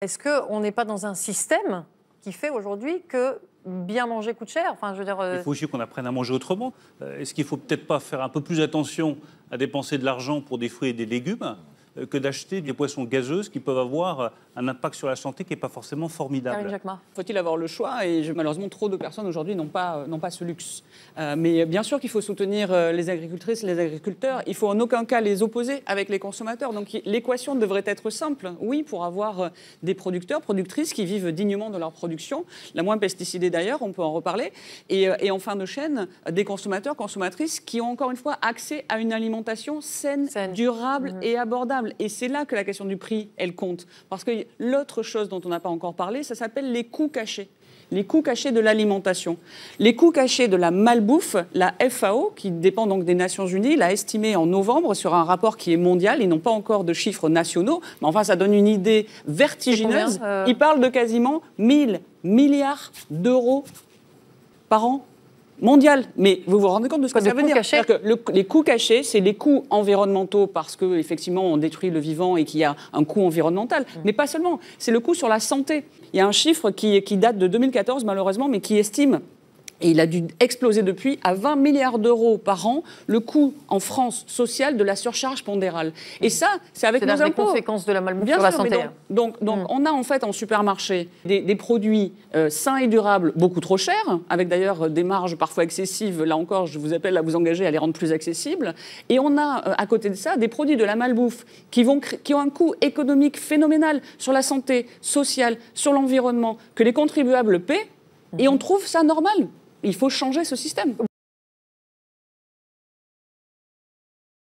Est-ce qu'on n'est pas dans un système qui fait aujourd'hui que bien manger coûte cher? Enfin, je veux dire, Il faut aussi qu'on apprenne à manger autrement. Est-ce qu'il ne faut peut-être pas faire un peu plus attention à dépenser de l'argent pour des fruits et des légumes que d'acheter des boissons gazeuses qui peuvent avoir un impact sur la santé qui n'est pas forcément formidable. Faut-il avoir le choix? Et malheureusement, trop de personnes aujourd'hui n'ont pas ce luxe. Mais bien sûr qu'il faut soutenir les agricultrices et les agriculteurs. Il faut en aucun cas les opposer avec les consommateurs. Donc l'équation devrait être simple. Oui, pour avoir des producteurs, productrices qui vivent dignement de leur production, la moins pesticidée d'ailleurs, on peut en reparler. Et en fin de chaîne, des consommateurs, consommatrices qui ont encore une fois accès à une alimentation saine. Durable et abordable. Et c'est là que la question du prix, elle compte. Parce que l'autre chose dont on n'a pas encore parlé, ça s'appelle les coûts cachés. Les coûts cachés de l'alimentation. Les coûts cachés de la malbouffe, la FAO, qui dépend donc des Nations Unies, l'a estimé en novembre sur un rapport qui est mondial. Ils n'ont pas encore de chiffres nationaux, mais enfin, ça donne une idée vertigineuse. Ils parlent de quasiment 1000 milliards d'euros par an. Mondial. Mais vous vous rendez compte de ce que ça veut dire? C'est-à-dire que les coûts cachés, c'est les coûts environnementaux parce qu'effectivement, on détruit le vivant et qu'il y a un coût environnemental. Mais pas seulement. C'est le coût sur la santé. Il y a un chiffre qui date de 2014, malheureusement, mais qui estime, et il a dû exploser depuis, à 20 milliards d'euros par an, le coût en France social de la surcharge pondérale. Et ça, c'est avec nos impôts. C'est la conséquence de la malbouffe sur la santé. Donc on a en fait en supermarché des produits sains et durables beaucoup trop chers, avec d'ailleurs des marges parfois excessives. Là encore, je vous appelle à vous engager à les rendre plus accessibles. Et on a à côté de ça des produits de la malbouffe qui ont un coût économique phénoménal sur la santé sociale, sur l'environnement, que les contribuables paient. Et on trouve ça normal. Il faut changer ce système.